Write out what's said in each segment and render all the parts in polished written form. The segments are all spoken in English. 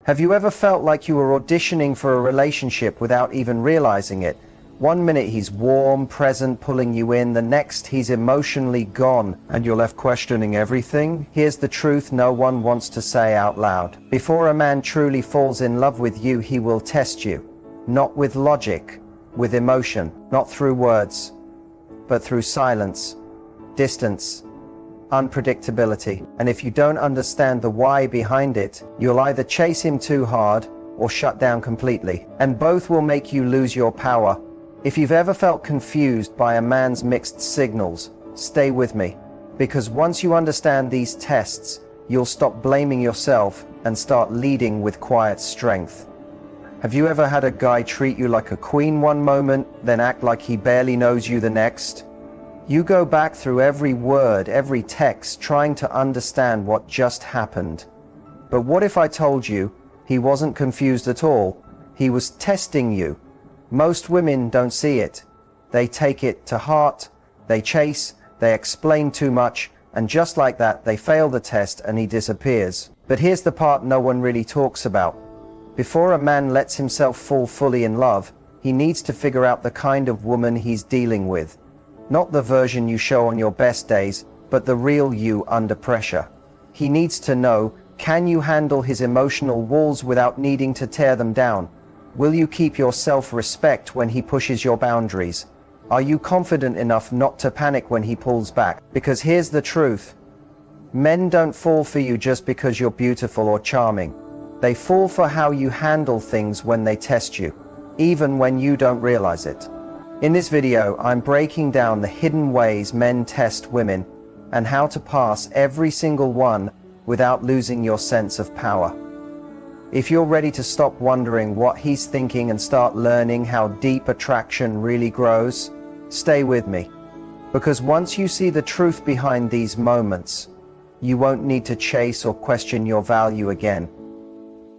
Have you ever felt like you were auditioning for a relationship without even realizing it? One minute he's warm, present, pulling you in, the next he's emotionally gone, and you're left questioning everything? Here's the truth no one wants to say out loud. Before a man truly falls in love with you, he will test you. Not with logic, with emotion, not through words, but through silence, distance, unpredictability. And if you don't understand the why behind it, you'll either chase him too hard or shut down completely. And both will make you lose your power. If you've ever felt confused by a man's mixed signals, stay with me. Because once you understand these tests, you'll stop blaming yourself and start leading with quiet strength. Have you ever had a guy treat you like a queen one moment, then act like he barely knows you the next? You go back through every word, every text, trying to understand what just happened. But what if I told you he wasn't confused at all? He was testing you. Most women don't see it. They take it to heart, they chase, they explain too much, and just like that, they fail the test and he disappears. But here's the part no one really talks about. Before a man lets himself fall fully in love, he needs to figure out the kind of woman he's dealing with. Not the version you show on your best days, but the real you under pressure. He needs to know, can you handle his emotional walls without needing to tear them down? Will you keep your self-respect when he pushes your boundaries? Are you confident enough not to panic when he pulls back? Because here's the truth. Men don't fall for you just because you're beautiful or charming. They fall for how you handle things when they test you, even when you don't realize it. In this video, I'm breaking down the hidden ways men test women and how to pass every single one without losing your sense of power. If you're ready to stop wondering what he's thinking and start learning how deep attraction really grows, stay with me. Because once you see the truth behind these moments, you won't need to chase or question your value again.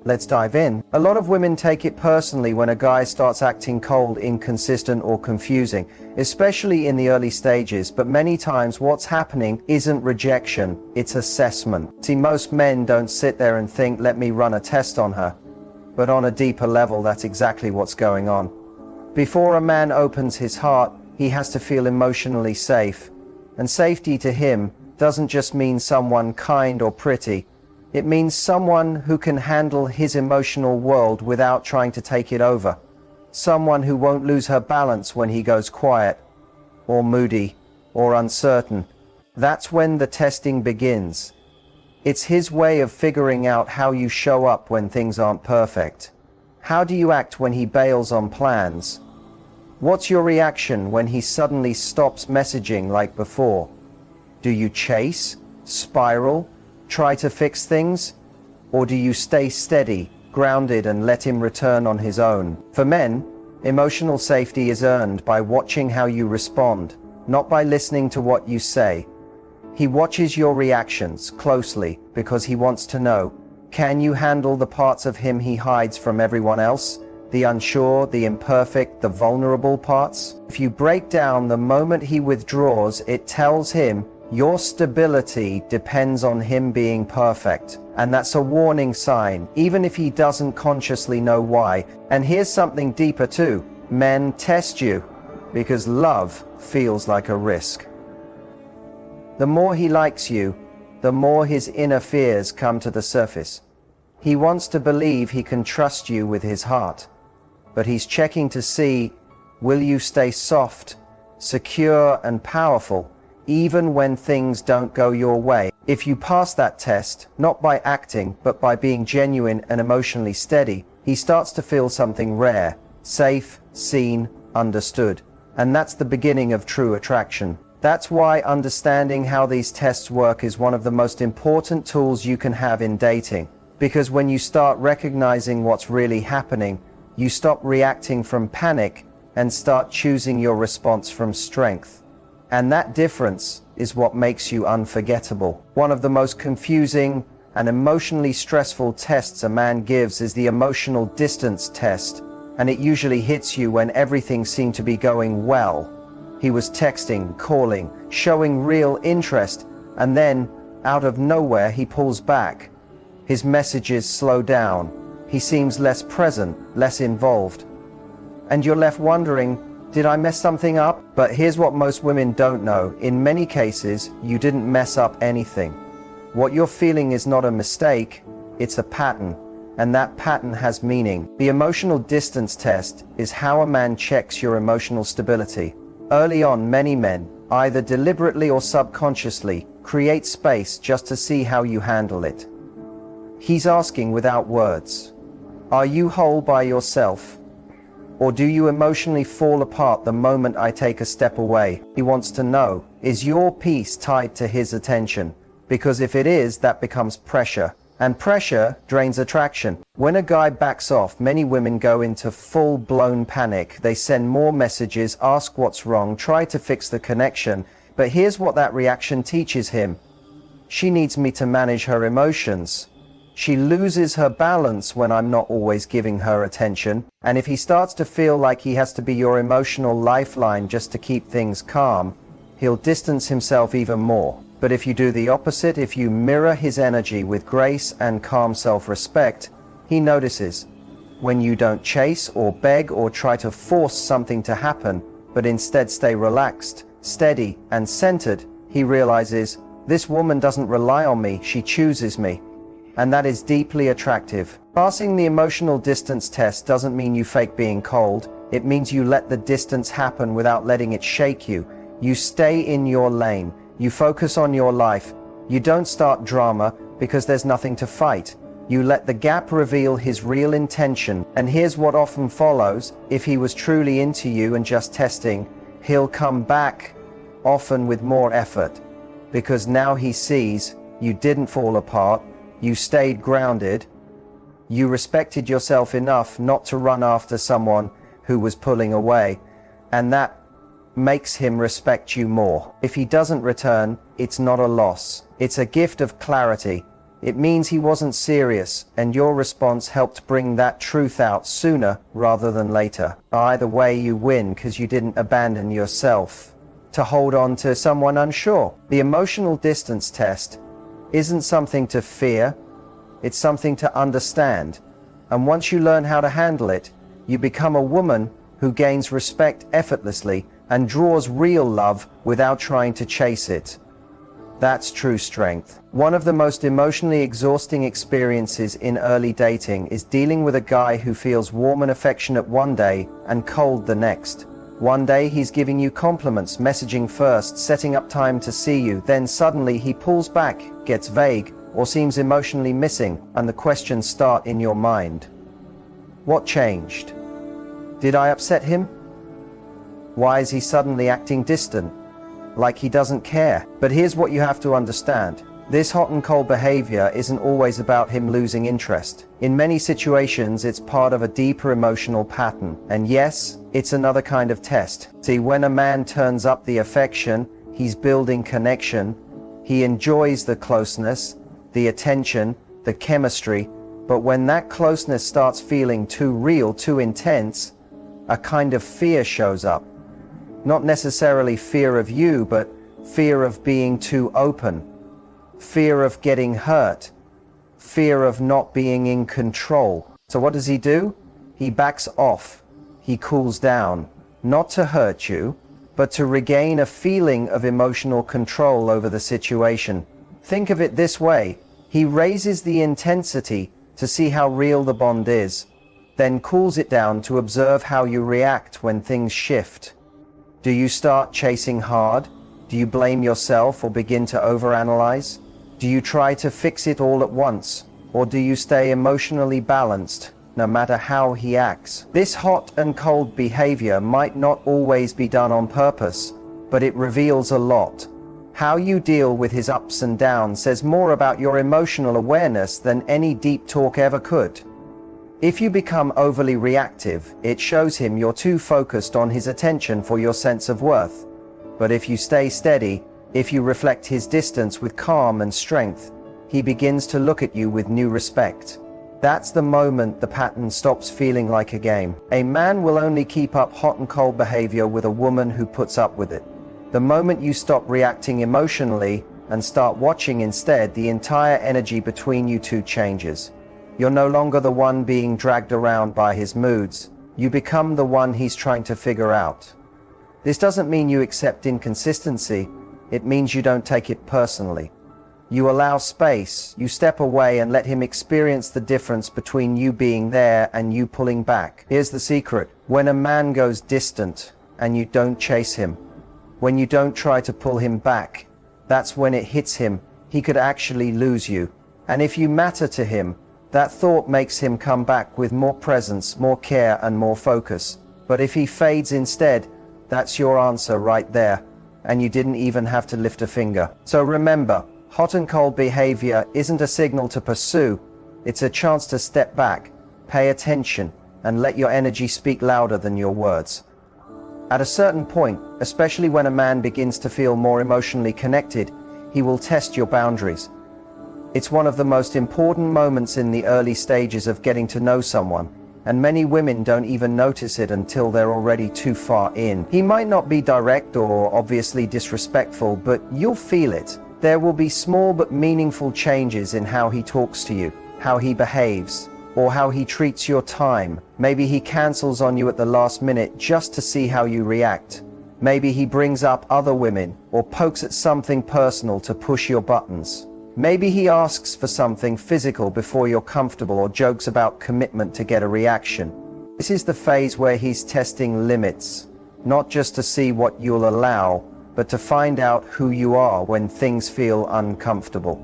Let's dive in. A lot of women take it personally when a guy starts acting cold, inconsistent, or confusing, especially in the early stages, but many times what's happening isn't rejection, it's assessment. See, most men don't sit there and think, let me run a test on her. But on a deeper level, that's exactly what's going on. Before a man opens his heart, he has to feel emotionally safe. And safety to him doesn't just mean someone kind or pretty. It means someone who can handle his emotional world without trying to take it over. Someone who won't lose her balance when he goes quiet, or moody, or uncertain. That's when the testing begins. It's his way of figuring out how you show up when things aren't perfect. How do you act when he bails on plans? What's your reaction when he suddenly stops messaging like before? Do you chase, spiral, try to fix things? Or do you stay steady, grounded, and let him return on his own? For men, emotional safety is earned by watching how you respond, not by listening to what you say. He watches your reactions closely because he wants to know, can you handle the parts of him he hides from everyone else? The unsure, the imperfect, the vulnerable parts? If you break down the moment he withdraws, it tells him your stability depends on him being perfect. And that's a warning sign, even if he doesn't consciously know why. And here's something deeper too. Men test you because love feels like a risk. The more he likes you, the more his inner fears come to the surface. He wants to believe he can trust you with his heart. But he's checking to see, will you stay soft, secure, and powerful even when things don't go your way? If you pass that test, not by acting, but by being genuine and emotionally steady, he starts to feel something rare, safe, seen, understood. And that's the beginning of true attraction. That's why understanding how these tests work is one of the most important tools you can have in dating. Because when you start recognizing what's really happening, you stop reacting from panic and start choosing your response from strength. And that difference is what makes you unforgettable. One of the most confusing and emotionally stressful tests a man gives is the emotional distance test, and it usually hits you when everything seemed to be going well. He was texting, calling, showing real interest, and then, out of nowhere, he pulls back. His messages slow down. He seems less present, less involved. And you're left wondering, did I mess something up? But here's what most women don't know. In many cases, you didn't mess up anything. What you're feeling is not a mistake, it's a pattern. And that pattern has meaning. The emotional distance test is how a man checks your emotional stability. Early on, many men, either deliberately or subconsciously, create space just to see how you handle it. He's asking without words, are you whole by yourself? Or do you emotionally fall apart the moment I take a step away? He wants to know, is your peace tied to his attention? Because if it is, that becomes pressure. And pressure drains attraction. When a guy backs off, many women go into full-blown panic. They send more messages, ask what's wrong, try to fix the connection. But here's what that reaction teaches him. She needs me to manage her emotions. She loses her balance when I'm not always giving her attention. And if he starts to feel like he has to be your emotional lifeline just to keep things calm, he'll distance himself even more. But if you do the opposite, if you mirror his energy with grace and calm self-respect, he notices. When you don't chase or beg or try to force something to happen, but instead stay relaxed, steady, and centered, he realizes, this woman doesn't rely on me, she chooses me. And that is deeply attractive. Passing the emotional distance test doesn't mean you fake being cold. It means you let the distance happen without letting it shake you. You stay in your lane. You focus on your life. You don't start drama because there's nothing to fight. You let the gap reveal his real intention. And here's what often follows. If he was truly into you and just testing, he'll come back, often with more effort. Because now he sees you didn't fall apart. You stayed grounded. You respected yourself enough not to run after someone who was pulling away. And that makes him respect you more. If he doesn't return, it's not a loss. It's a gift of clarity. It means he wasn't serious, and your response helped bring that truth out sooner rather than later. Either way, you win because you didn't abandon yourself to hold on to someone unsure. The emotional distance test isn't something to fear, it's something to understand. And once you learn how to handle it, you become a woman who gains respect effortlessly and draws real love without trying to chase it. That's true strength. One of the most emotionally exhausting experiences in early dating is dealing with a guy who feels warm and affectionate one day and cold the next. One day he's giving you compliments, messaging first, setting up time to see you, then suddenly he pulls back, gets vague, or seems emotionally missing, and the questions start in your mind. What changed? Did I upset him? Why is he suddenly acting distant? Like he doesn't care? But here's what you have to understand. This hot and cold behavior isn't always about him losing interest. In many situations, it's part of a deeper emotional pattern. And yes, it's another kind of test. See, when a man turns up the affection, he's building connection. He enjoys the closeness, the attention, the chemistry. But when that closeness starts feeling too real, too intense, a kind of fear shows up. Not necessarily fear of you, but fear of being too open. Fear of getting hurt. Fear of not being in control. So what does he do? He backs off. He cools down. Not to hurt you, but to regain a feeling of emotional control over the situation. Think of it this way. He raises the intensity to see how real the bond is, then cools it down to observe how you react when things shift. Do you start chasing hard? Do you blame yourself or begin to overanalyze? Do you try to fix it all at once? Or do you stay emotionally balanced, no matter how he acts? This hot and cold behavior might not always be done on purpose, but it reveals a lot. How you deal with his ups and downs says more about your emotional awareness than any deep talk ever could. If you become overly reactive, it shows him you're too focused on his attention for your sense of worth. But if you stay steady, if you reflect his distance with calm and strength, he begins to look at you with new respect. That's the moment the pattern stops feeling like a game. A man will only keep up hot and cold behavior with a woman who puts up with it. The moment you stop reacting emotionally and start watching instead, the entire energy between you two changes. You're no longer the one being dragged around by his moods. You become the one he's trying to figure out. This doesn't mean you accept inconsistency. It means you don't take it personally. You allow space, you step away and let him experience the difference between you being there and you pulling back. Here's the secret. When a man goes distant and you don't chase him, when you don't try to pull him back, that's when it hits him. He could actually lose you. And if you matter to him, that thought makes him come back with more presence, more care, and more focus. But if he fades instead, that's your answer right there, and you didn't even have to lift a finger. So remember, hot and cold behavior isn't a signal to pursue. It's a chance to step back, pay attention, and let your energy speak louder than your words. At a certain point, especially when a man begins to feel more emotionally connected, he will test your boundaries. It's one of the most important moments in the early stages of getting to know someone, and many women don't even notice it until they're already too far in. He might not be direct or obviously disrespectful, but you'll feel it. There will be small but meaningful changes in how he talks to you, how he behaves, or how he treats your time. Maybe he cancels on you at the last minute just to see how you react. Maybe he brings up other women or pokes at something personal to push your buttons. Maybe he asks for something physical before you're comfortable or jokes about commitment to get a reaction. This is the phase where he's testing limits, not just to see what you'll allow, but to find out who you are when things feel uncomfortable.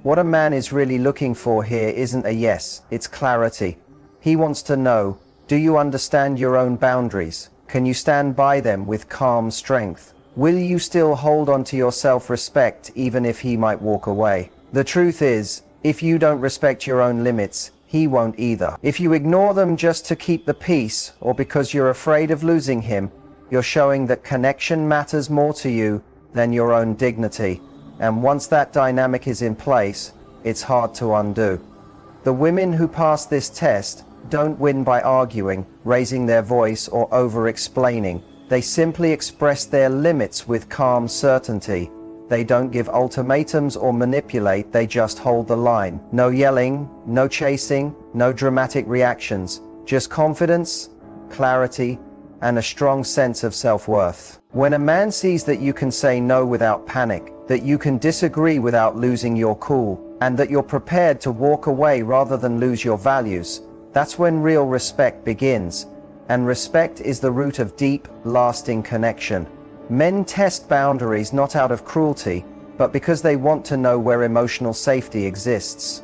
What a man is really looking for here isn't a yes, it's clarity. He wants to know, do you understand your own boundaries? Can you stand by them with calm strength? Will you still hold on to your self-respect even if he might walk away? The truth is, if you don't respect your own limits, he won't either. If you ignore them just to keep the peace or because you're afraid of losing him, you're showing that connection matters more to you than your own dignity. And once that dynamic is in place, it's hard to undo. The women who pass this test don't win by arguing, raising their voice, or over-explaining. They simply express their limits with calm certainty. They don't give ultimatums or manipulate, they just hold the line. No yelling, no chasing, no dramatic reactions. Just confidence, clarity, and a strong sense of self-worth. When a man sees that you can say no without panic, that you can disagree without losing your cool, and that you're prepared to walk away rather than lose your values, that's when real respect begins. And respect is the root of deep, lasting connection. Men test boundaries not out of cruelty, but because they want to know where emotional safety exists.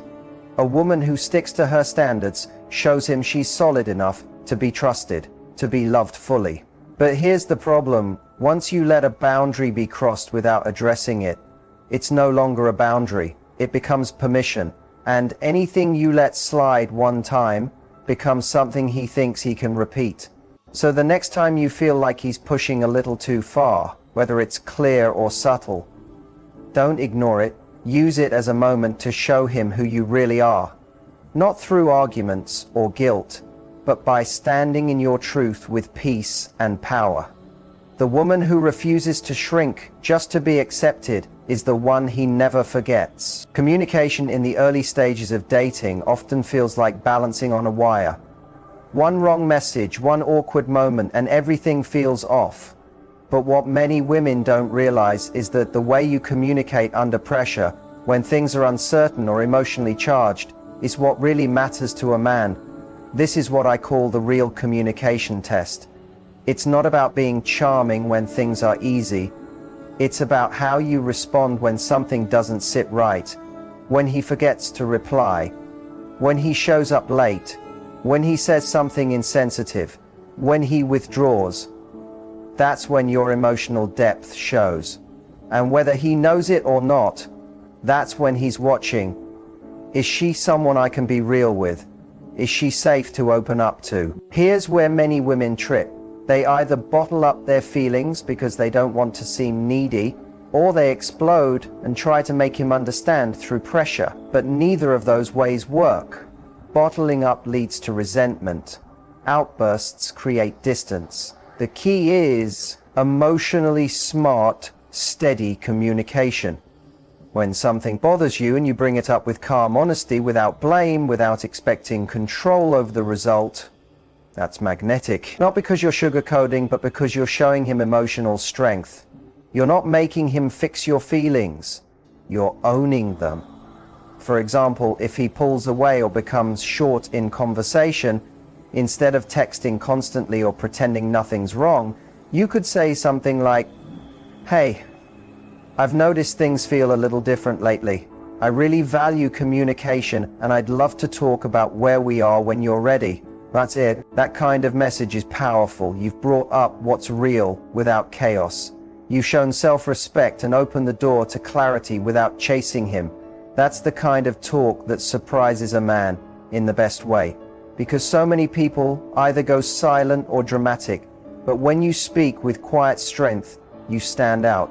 A woman who sticks to her standards shows him she's solid enough to be trusted, to be loved fully. But here's the problem. Once you let a boundary be crossed without addressing it, it's no longer a boundary. It becomes permission. And anything you let slide one time becomes something he thinks he can repeat. So the next time you feel like he's pushing a little too far, whether it's clear or subtle, don't ignore it. Use it as a moment to show him who you really are. Not through arguments or guilt, but by standing in your truth with peace and power. The woman who refuses to shrink just to be accepted is the one he never forgets. Communication in the early stages of dating often feels like balancing on a wire. One wrong message, one awkward moment, and everything feels off. But what many women don't realize is that the way you communicate under pressure, when things are uncertain or emotionally charged, is what really matters to a man. This is what I call the real communication test. It's not about being charming when things are easy. It's about how you respond when something doesn't sit right, when he forgets to reply, when he shows up late, when he says something insensitive, when he withdraws. That's when your emotional depth shows. And whether he knows it or not, that's when he's watching. Is she someone I can be real with? Is she safe to open up to? Here's where many women trip. They either bottle up their feelings because they don't want to seem needy, or they explode and try to make him understand through pressure. But neither of those ways work. Bottling up leads to resentment. Outbursts create distance. The key is emotionally smart, steady communication. When something bothers you and you bring it up with calm honesty, without blame, without expecting control over the result, that's magnetic. Not because you're sugarcoating, but because you're showing him emotional strength. You're not making him fix your feelings. You're owning them. For example, if he pulls away or becomes short in conversation, instead of texting constantly or pretending nothing's wrong, you could say something like, "Hey, I've noticed things feel a little different lately. I really value communication and I'd love to talk about where we are when you're ready." That's it. That kind of message is powerful. You've brought up what's real without chaos. You've shown self-respect and opened the door to clarity without chasing him. That's the kind of talk that surprises a man in the best way. Because so many people either go silent or dramatic, but when you speak with quiet strength, you stand out.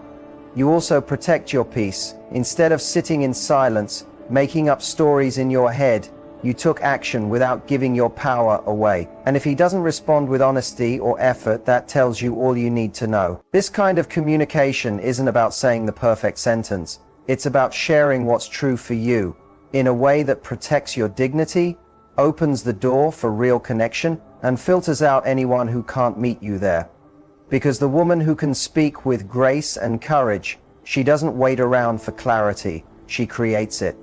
You also protect your peace. Instead of sitting in silence, making up stories in your head, you took action without giving your power away. And if he doesn't respond with honesty or effort, that tells you all you need to know. This kind of communication isn't about saying the perfect sentence. It's about sharing what's true for you in a way that protects your dignity, opens the door for real connection, and filters out anyone who can't meet you there. Because the woman who can speak with grace and courage, she doesn't wait around for clarity, she creates it.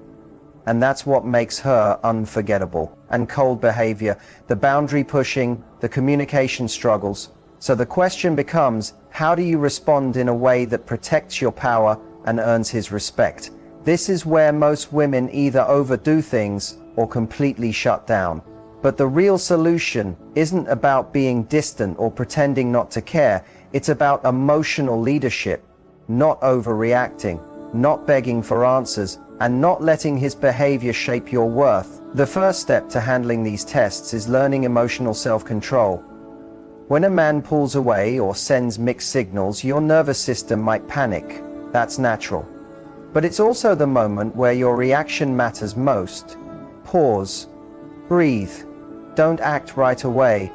And that's what makes her unforgettable. And cold behavior, the boundary pushing, the communication struggles. So the question becomes, how do you respond in a way that protects your power and earns his respect? This is where most women either overdo things or completely shut down. But the real solution isn't about being distant or pretending not to care. It's about emotional leadership, not overreacting, not begging for answers, and not letting his behavior shape your worth. The first step to handling these tests is learning emotional self-control. When a man pulls away or sends mixed signals, your nervous system might panic. That's natural. But it's also the moment where your reaction matters most. Pause. Breathe. Don't act right away.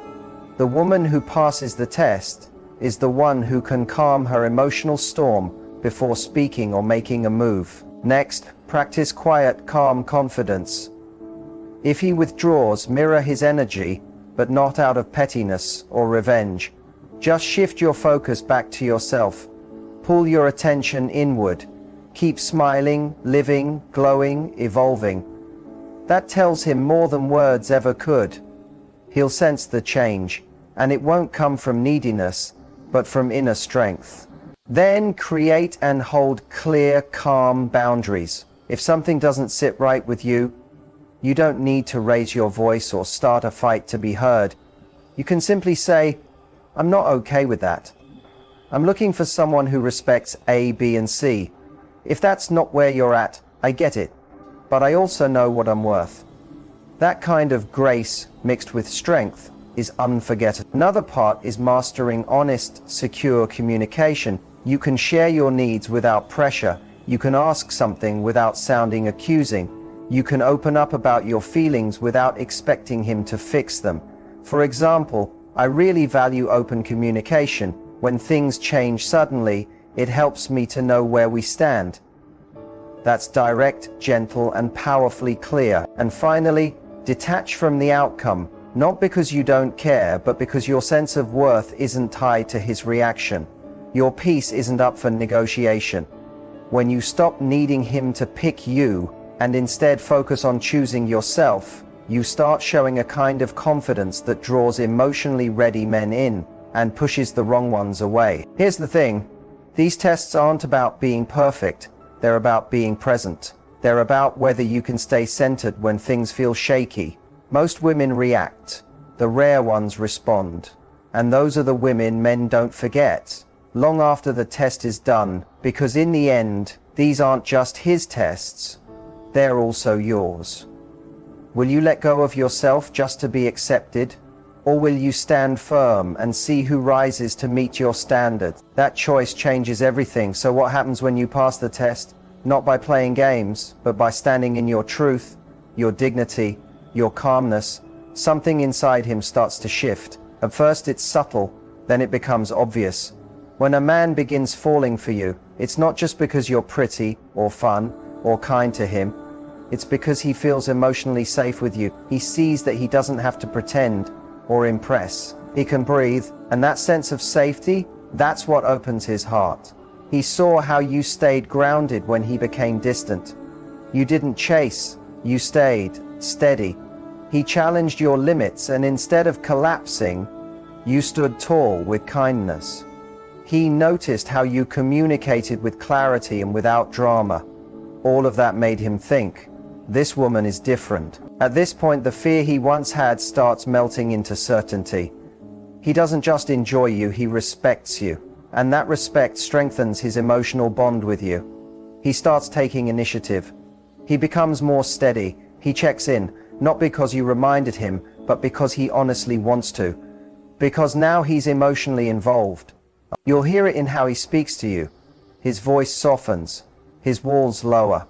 The woman who passes the test is the one who can calm her emotional storm before speaking or making a move. Next, practice quiet, calm confidence. If he withdraws, mirror his energy, but not out of pettiness or revenge. Just shift your focus back to yourself. Pull your attention inward. Keep smiling, living, glowing, evolving. That tells him more than words ever could. He'll sense the change, and it won't come from neediness, but from inner strength. Then create and hold clear, calm boundaries. If something doesn't sit right with you, you don't need to raise your voice or start a fight to be heard. You can simply say, "I'm not okay with that. I'm looking for someone who respects A, B, and C. If that's not where you're at, I get it, but I also know what I'm worth." That kind of grace mixed with strength is unforgettable. Another part is mastering honest, secure communication. You can share your needs without pressure. You can ask something without sounding accusing. You can open up about your feelings without expecting him to fix them. For example, I really value open communication. When things change suddenly, it helps me to know where we stand. That's direct, gentle, and powerfully clear. And finally, detach from the outcome, not because you don't care, but because your sense of worth isn't tied to his reaction. Your peace isn't up for negotiation. When you stop needing him to pick you and instead focus on choosing yourself, you start showing a kind of confidence that draws emotionally ready men in and pushes the wrong ones away. Here's the thing, these tests aren't about being perfect, they're about being present. They're about whether you can stay centered when things feel shaky. Most women react, the rare ones respond. And those are the women men don't forget, long after the test is done, because in the end, these aren't just his tests, they're also yours. Will you let go of yourself just to be accepted? Or will you stand firm and see who rises to meet your standard? That choice changes everything. So what happens when you pass the test? Not by playing games, but by standing in your truth, your dignity, your calmness. Something inside him starts to shift. At first it's subtle, then it becomes obvious. When a man begins falling for you, it's not just because you're pretty or fun or kind to him. It's because he feels emotionally safe with you. He sees that he doesn't have to pretend or impress. He can breathe, and that sense of safety, that's what opens his heart. He saw how you stayed grounded when he became distant. You didn't chase, you stayed steady. He challenged your limits, and instead of collapsing, you stood tall with kindness. He noticed how you communicated with clarity and without drama. All of that made him think, this woman is different. At this point, the fear he once had starts melting into certainty. He doesn't just enjoy you, he respects you. And that respect strengthens his emotional bond with you. He starts taking initiative. He becomes more steady. He checks in, not because you reminded him, but because he honestly wants to. Because now he's emotionally involved. You'll hear it in how he speaks to you. His voice softens, his walls lower.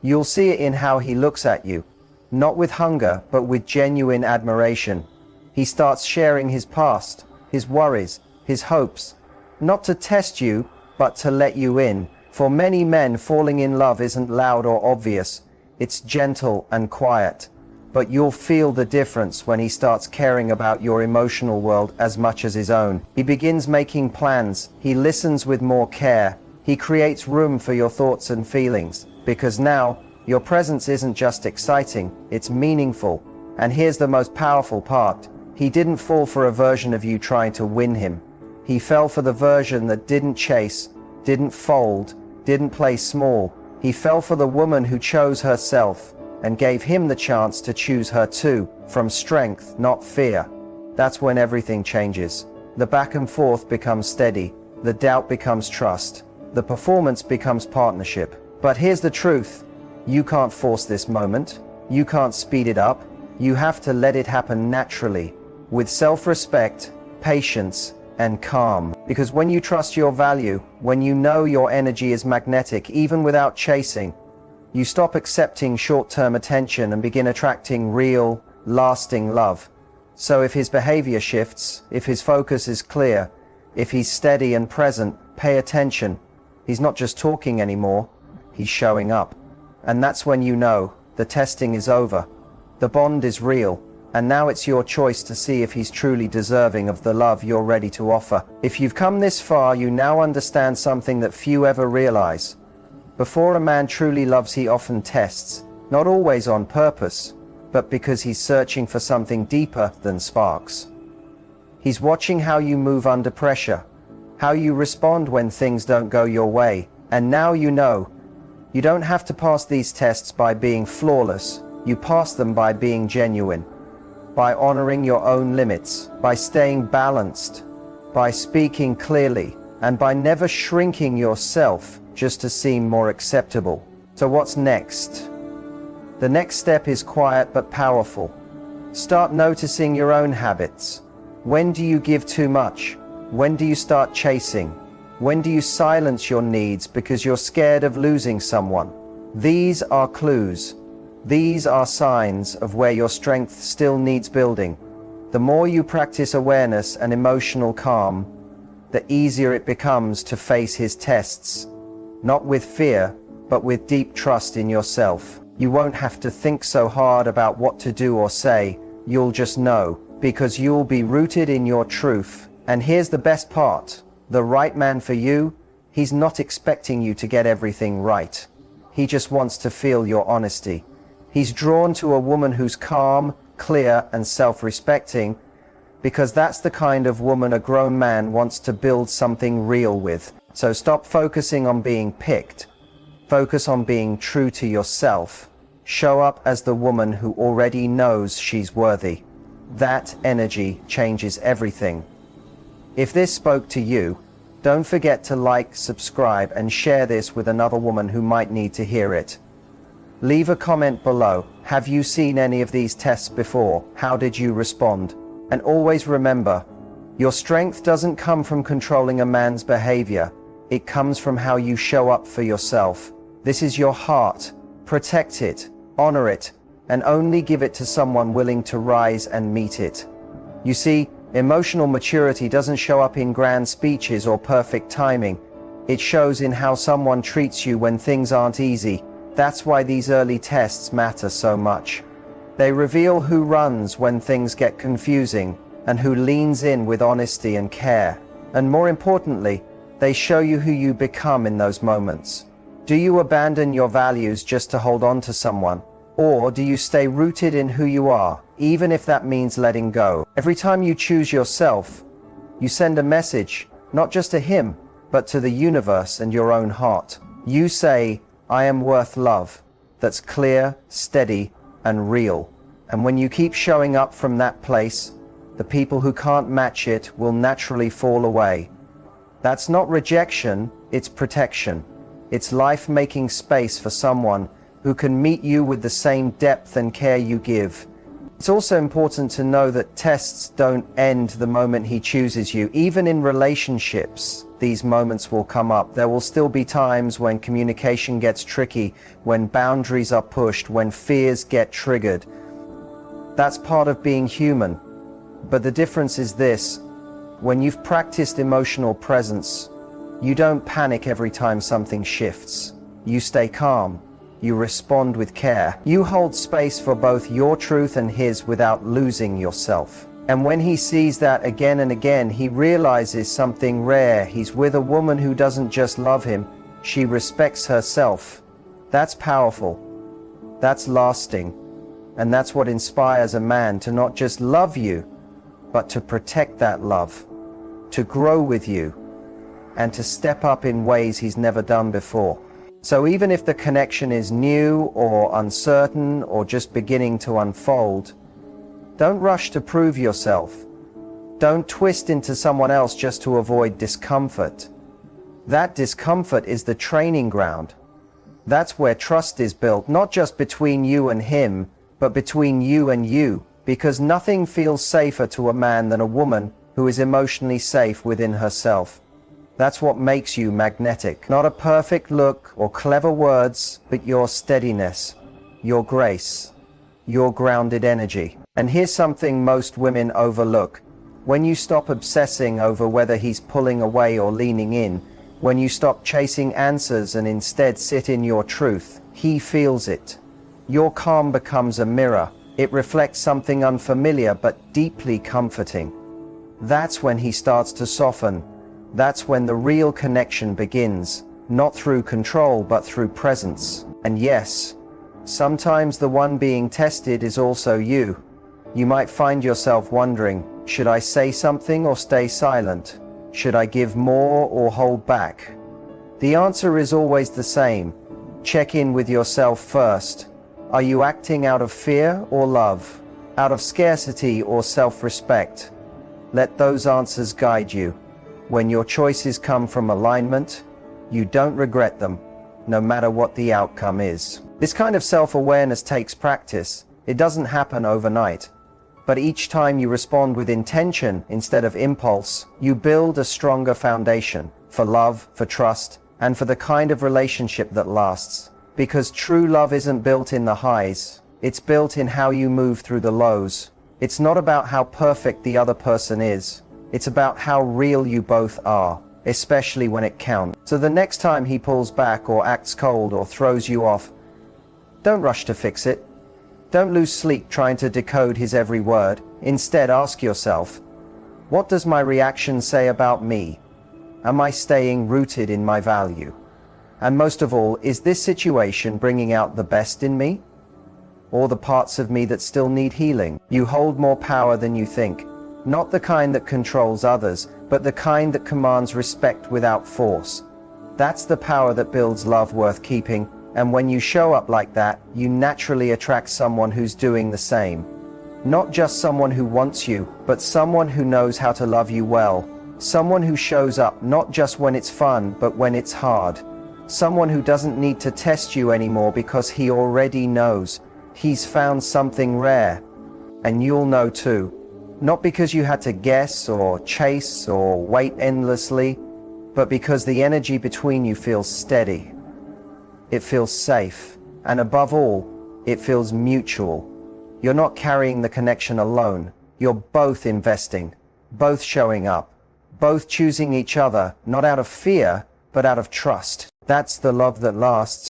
You'll see it in how he looks at you, not with hunger, but with genuine admiration. He starts sharing his past, his worries, his hopes, not to test you, but to let you in. For many men, falling in love isn't loud or obvious. It's gentle and quiet. But you'll feel the difference when he starts caring about your emotional world as much as his own. He begins making plans. He listens with more care. He creates room for your thoughts and feelings. Because now, your presence isn't just exciting, it's meaningful. And here's the most powerful part. He didn't fall for a version of you trying to win him. He fell for the version that didn't chase, didn't fold, didn't play small. He fell for the woman who chose herself and gave him the chance to choose her too, from strength, not fear. That's when everything changes. The back and forth becomes steady. The doubt becomes trust. The performance becomes partnership. But here's the truth. You can't force this moment. You can't speed it up. You have to let it happen naturally, with self-respect, patience, and calm. Because when you trust your value, when you know your energy is magnetic, even without chasing, you stop accepting short-term attention and begin attracting real, lasting love. So if his behavior shifts, if his focus is clear, if he's steady and present, pay attention. He's not just talking anymore, he's showing up. And that's when you know the testing is over. The bond is real. And now it's your choice to see if he's truly deserving of the love you're ready to offer. If you've come this far, you now understand something that few ever realize. Before a man truly loves, he often tests, not always on purpose, but because he's searching for something deeper than sparks. He's watching how you move under pressure, how you respond when things don't go your way. And now you know, you don't have to pass these tests by being flawless. You pass them by being genuine, by honoring your own limits, by staying balanced, by speaking clearly, and by never shrinking yourself just to seem more acceptable. So what's next? The next step is quiet but powerful. Start noticing your own habits. When do you give too much? When do you start chasing? When do you silence your needs because you're scared of losing someone? These are clues. These are signs of where your strength still needs building. The more you practice awareness and emotional calm, the easier it becomes to face his tests. Not with fear, but with deep trust in yourself. You won't have to think so hard about what to do or say. You'll just know, because you'll be rooted in your truth. And here's the best part. The right man for you, he's not expecting you to get everything right. He just wants to feel your honesty. He's drawn to a woman who's calm, clear, and self-respecting, because that's the kind of woman a grown man wants to build something real with. So stop focusing on being picked. Focus on being true to yourself. Show up as the woman who already knows she's worthy. That energy changes everything. If this spoke to you, don't forget to like, subscribe, and share this with another woman who might need to hear it. Leave a comment below. Have you seen any of these tests before? How did you respond? And always remember, your strength doesn't come from controlling a man's behavior. It comes from how you show up for yourself. This is your heart. Protect it, honor it, and only give it to someone willing to rise and meet it. You see, Emotional maturity doesn't show up in grand speeches or perfect timing. It shows in how someone treats you when things aren't easy. That's why these early tests matter so much. They reveal who runs when things get confusing and who leans in with honesty and care. And more importantly, they show you who you become in those moments. Do you abandon your values just to hold on to someone? Or do you stay rooted in who you are, even if that means letting go? Every time you choose yourself, you send a message, not just to him, but to the universe and your own heart. You say, I am worth love, that's clear, steady, and real. And when you keep showing up from that place, the people who can't match it will naturally fall away. That's not rejection, it's protection. It's life making space for someone who can meet you with the same depth and care you give. It's also important to know that tests don't end the moment he chooses you. Even in relationships, these moments will come up. There will still be times when communication gets tricky, when boundaries are pushed, when fears get triggered. That's part of being human. But the difference is this: when you've practiced emotional presence, you don't panic every time something shifts. You stay calm. You respond with care. You hold space for both your truth and his without losing yourself. And when he sees that again and again, he realizes something rare. He's with a woman who doesn't just love him, she respects herself. That's powerful. That's lasting. And that's what inspires a man to not just love you, but to protect that love, to grow with you, and to step up in ways he's never done before. So even if the connection is new or uncertain or just beginning to unfold, don't rush to prove yourself. Don't twist into someone else just to avoid discomfort. That discomfort is the training ground. That's where trust is built, not just between you and him, but between you and you, because nothing feels safer to a man than a woman who is emotionally safe within herself. That's what makes you magnetic. Not a perfect look or clever words, but your steadiness, your grace, your grounded energy. And here's something most women overlook. When you stop obsessing over whether he's pulling away or leaning in, when you stop chasing answers and instead sit in your truth, he feels it. Your calm becomes a mirror. It reflects something unfamiliar but deeply comforting. That's when he starts to soften. That's when the real connection begins, not through control but through presence. And yes, sometimes the one being tested is also you. You might find yourself wondering, should I say something or stay silent? Should I give more or hold back? The answer is always the same. Check in with yourself first. Are you acting out of fear or love? Out of scarcity or self-respect? Let those answers guide you. When your choices come from alignment, you don't regret them, no matter what the outcome is. This kind of self-awareness takes practice. It doesn't happen overnight. But each time you respond with intention instead of impulse, you build a stronger foundation for love, for trust, and for the kind of relationship that lasts. Because true love isn't built in the highs, it's built in how you move through the lows. It's not about how perfect the other person is. It's about how real you both are, especially when it counts. So the next time he pulls back or acts cold or throws you off, don't rush to fix it. Don't lose sleep trying to decode his every word. Instead, ask yourself, what does my reaction say about me? Am I staying rooted in my value? And most of all, is this situation bringing out the best in me? Or the parts of me that still need healing? You hold more power than you think. Not the kind that controls others, but the kind that commands respect without force. That's the power that builds love worth keeping, and when you show up like that, you naturally attract someone who's doing the same. Not just someone who wants you, but someone who knows how to love you well. Someone who shows up not just when it's fun, but when it's hard. Someone who doesn't need to test you anymore because he already knows. He's found something rare. And you'll know too. Not because you had to guess or chase or wait endlessly, but because the energy between you feels steady. It feels safe, and above all, it feels mutual. You're not carrying the connection alone. You're both investing, both showing up, both choosing each other, not out of fear, but out of trust. That's the love that lasts.